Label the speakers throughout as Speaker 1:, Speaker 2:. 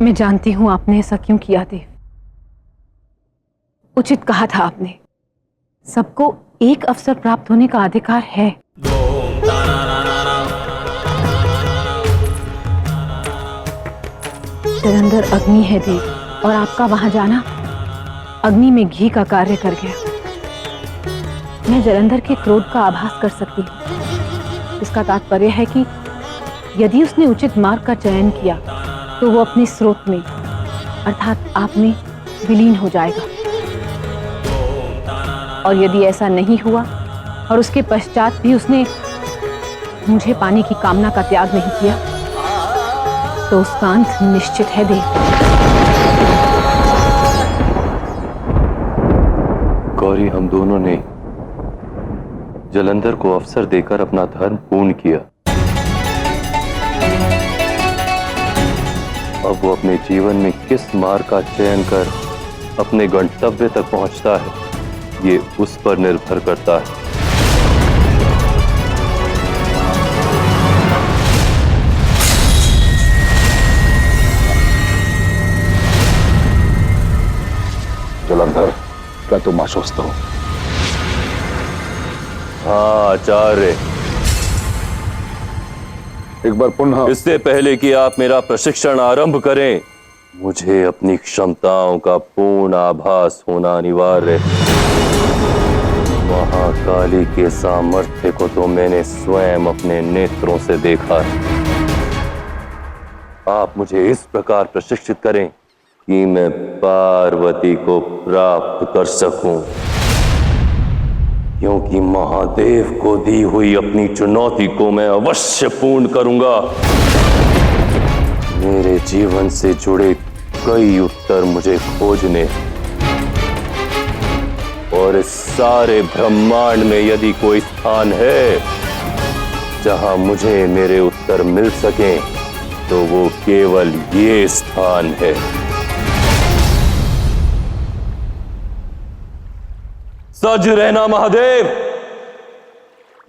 Speaker 1: मैं जानती हूं आपने ऐसा क्यों किया देव। उचित कहा था आपने, सबको एक अवसर प्राप्त होने का अधिकार है। जलंधर अग्नि है देव, और आपका वहां जाना अग्नि में घी का कार्य कर गया। मैं जलंधर के क्रोध का आभास कर सकती हूँ। इसका तात्पर्य है कि यदि उसने उचित मार्ग का चयन किया तो वो अपने स्रोत में अर्थात आप में विलीन हो जाएगा, और यदि ऐसा नहीं हुआ और उसके पश्चात भी उसने मुझे पाने की कामना का त्याग नहीं किया तो उसका अंत निश्चित है देव।
Speaker 2: गौरी, हम दोनों ने जलंधर को अवसर देकर अपना धर्म पूर्ण किया। अब वो अपने जीवन में किस मार्ग का चयन कर अपने गंतव्य तक पहुंचता है, ये उस पर निर्भर करता है।
Speaker 3: जलंधर, क्या तुम आश्वस्त हो?
Speaker 2: हाँ आचार्य,
Speaker 3: एक बार पुनः।
Speaker 2: इससे पहले कि आप मेरा प्रशिक्षण आरंभ करें, मुझे अपनी क्षमताओं का पूर्ण आभास होना अनिवार्य है। महाकाली के सामर्थ्य को तो मैंने स्वयं अपने नेत्रों से देखा है। आप मुझे इस प्रकार प्रशिक्षित करें कि मैं पार्वती को प्राप्त कर सकूं, क्योंकि महादेव को दी हुई अपनी चुनौती को मैं अवश्य पूर्ण करूंगा। मेरे जीवन से जुड़े कई उत्तर मुझे खोजने, और इस सारे ब्रह्मांड में यदि कोई स्थान है जहां मुझे मेरे उत्तर मिल सकें तो वो केवल ये स्थान है। सज रहना महादेव,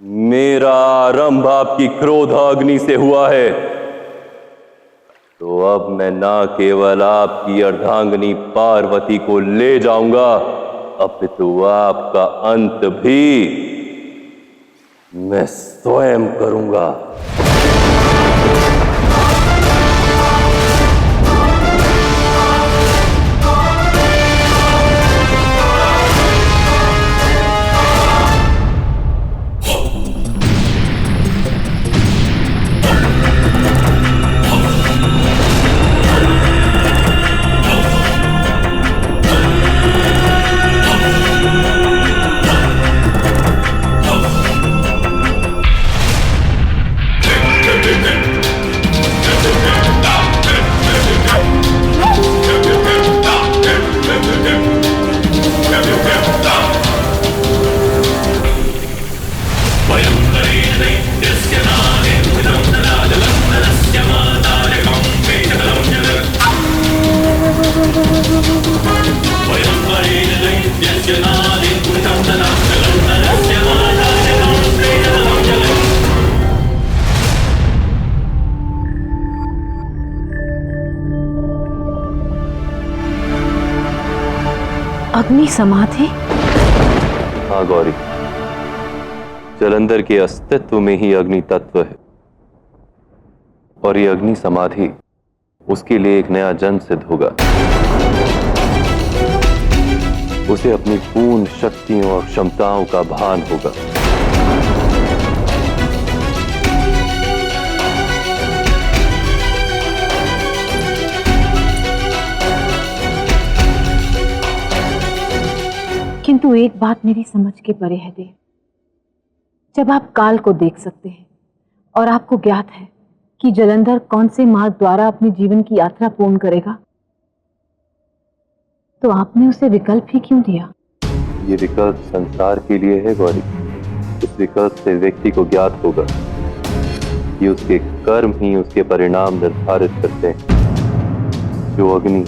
Speaker 2: मेरा आरंभ आपकी क्रोध अग्नि से हुआ है, तो अब मैं ना केवल आपकी अर्धांगिनी पार्वती को ले जाऊंगा, अपितु आपका अंत भी मैं स्वयं करूंगा।
Speaker 1: अग्नि समाधि?
Speaker 2: हाँ गौरी, जलंधर के अस्तित्व में ही अग्नि तत्व है, और ये अग्नि समाधि उसके लिए एक नया जन्म सिद्ध होगा। उसे अपनी पूर्ण शक्तियों और क्षमताओं का भान होगा।
Speaker 1: किंतु एक बात मेरी समझ के परे है देव। जब आप काल को देख सकते हैं और आपको ज्ञात है कि जलंधर कौन से मार्ग द्वारा अपने जीवन की यात्रा पूर्ण करेगा, तो आपने उसे विकल्प ही क्यों दिया?
Speaker 2: ये विकल्प संसार के लिए है गौरी। इस विकल्प से व्यक्ति को ज्ञात होगा कि उसके कर्म ही उसके परिणाम निर्धारित करते हैं। जो अग्नि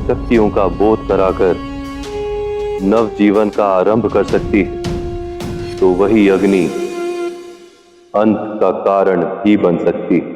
Speaker 2: शक्तियों का बोध कराकर नव जीवन का आरंभ कर सकती है, तो वही अग्नि अंत का कारण भी बन सकती है।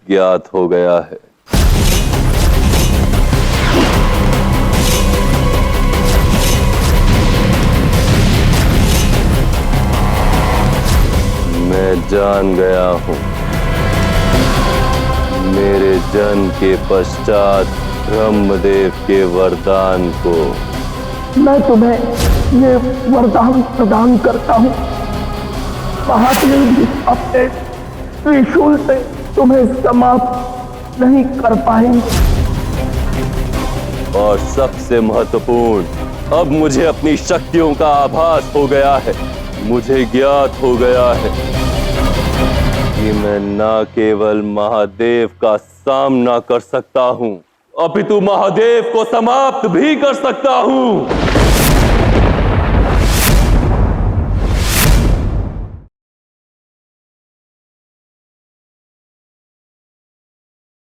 Speaker 2: ज्ञात हो गया है। मैं जान गया हूं, मेरे जन्म के पश्चात ब्रह्मदेव के वरदान को।
Speaker 4: मैं तुम्हें ये वरदान प्रदान करता हूँ, महादेव भी अपने त्रिशूल से तुम्हें समाप्त नहीं कर पाएंगे।
Speaker 2: और सबसे महत्वपूर्ण, अब मुझे अपनी शक्तियों का आभास हो गया है। मुझे ज्ञात हो गया है कि मैं न केवल महादेव का सामना कर सकता हूं, अपितु महादेव को समाप्त भी कर सकता हूं।